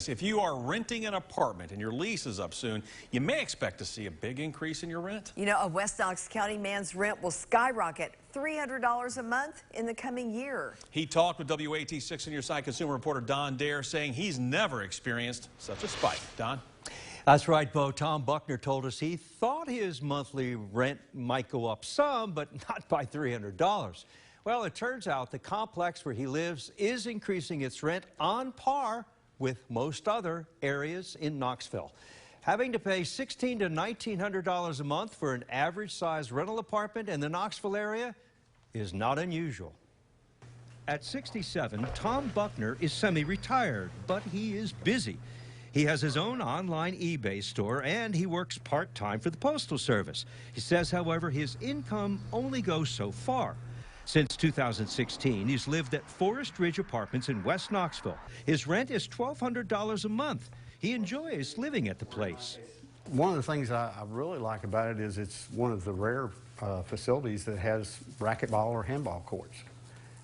If you are renting an apartment and your lease is up soon, you may expect to see a big increase in your rent. You know, a West Knox County man's rent will skyrocket $300 a month in the coming year. He talked with WAT 6 on your side consumer reporter Don Dare, saying he's never experienced such a spike. Don? That's right, Bo. Tom Buckner told us he thought his monthly rent might go up some, but not by $300. Well, it turns out the complex where he lives is increasing its rent on par with most other areas in Knoxville. Having to pay $1,600 to $1,900 a month for an average-sized rental apartment in the Knoxville area is not unusual. At 67, Tom Buckner is semi-retired, but he is busy. He has his own online eBay store, and he works part-time for the Postal Service. He says, however, his income only goes so far. Since 2016, he's lived at Forest Ridge Apartments in West Knoxville. His rent is $1,200 a month. He enjoys living at the place. One of the things I really like about it is it's one of the rare facilities that has racquetball or handball courts.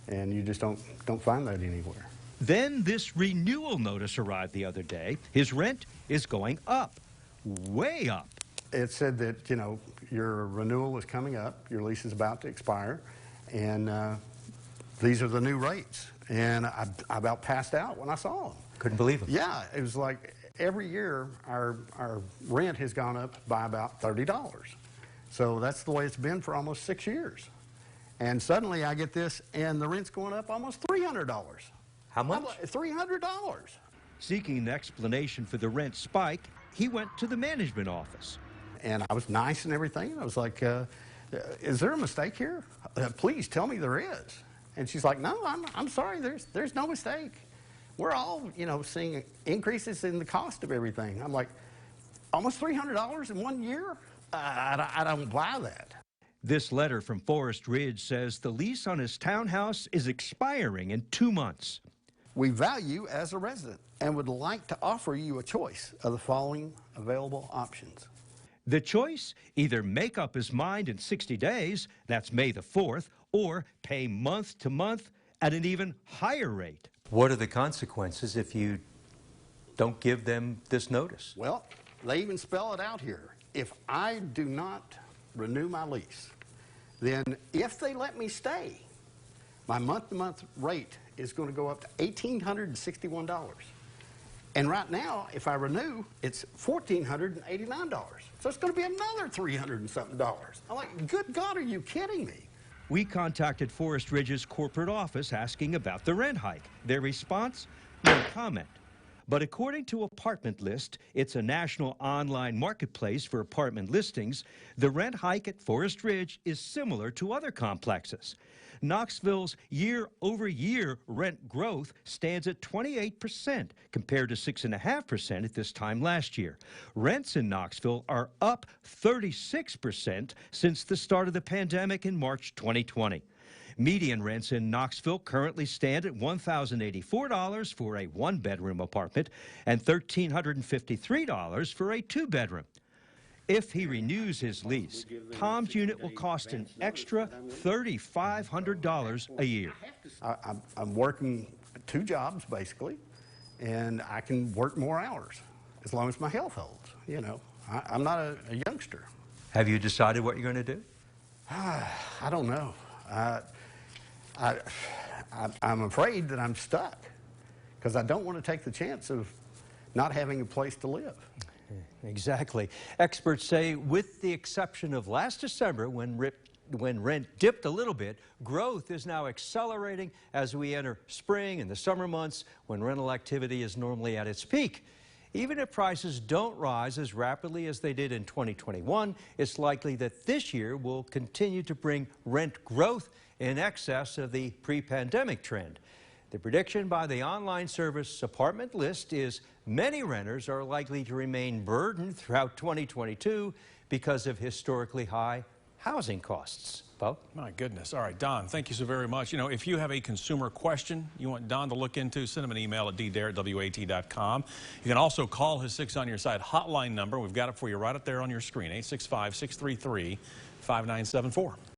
And you just don't find that anywhere. Then this renewal notice arrived the other day. His rent is going up, way up. It said that, you know, your renewal is coming up, your lease is about to expire, and these are the new rates. And I about passed out when I saw them. Couldn't believe it. Yeah, it was like every year our rent has gone up by about $30. So that's the way it's been for almost 6 years. And suddenly I get this, and the rent's going up almost $300. How much? $300. Seeking an explanation for the rent spike, he went to the management office. And I was nice and everything. I was like, is there a mistake here? Please tell me there is. And she's like, no, I'm sorry, there's no mistake. We're all, you know, seeing increases in the cost of everything. I'm like, almost $300 in 1 year? I don't buy that. This letter from Forest Ridge says the lease on his townhouse is expiring in 2 months. We value as a resident and would like to offer you a choice of the following available options. The choice, either make up his mind in 60 days, that's May the 4th, or pay month to month at an even higher rate. What are the consequences if you don't give them this notice? Well, they even spell it out here. If I do not renew my lease, then if they let me stay, my month-to-month rate is going to go up to $1,861. And right now, if I renew, it's $1,489. So it's going to be another $300 and something. I'm like, good God, are you kidding me? We contacted Forest Ridge's corporate office asking about the rent hike. Their response? No comment. But according to Apartment List, it's a national online marketplace for apartment listings, the rent hike at Forest Ridge is similar to other complexes. Knoxville's year-over-year rent growth stands at 28% compared to 6.5% at this time last year. Rents in Knoxville are up 36% since the start of the pandemic in March 2020. Median rents in Knoxville currently stand at $1,084 for a one-bedroom apartment and $1,353 for a two-bedroom. If he renews his lease, Tom's unit will cost an extra $3,500 a year. I'm working 2 jobs, basically, and I can work more hours as long as my health holds. You know, I'm not a youngster. Have you decided what you're going to do? I don't know. I'm afraid that I'm stuck because I don't want to take the chance of not having a place to live. Exactly. Experts say with the exception of last December when rent dipped a little bit, growth is now accelerating as we enter spring and the summer months when rental activity is normally at its peak. Even if prices don't rise as rapidly as they did in 2021, it's likely that this year will continue to bring rent growth in excess of the pre-pandemic trend. The prediction by the online service Apartment List is many renters are likely to remain burdened throughout 2022 because of historically high housing costs. Bo? My goodness. All right, Don, thank you so very much. You know, if you have a consumer question you want Don to look into, send him an email at ddare@wat.com. You can also call his 6 on your side hotline number. We've got it for you right up there on your screen, 865-633-5974.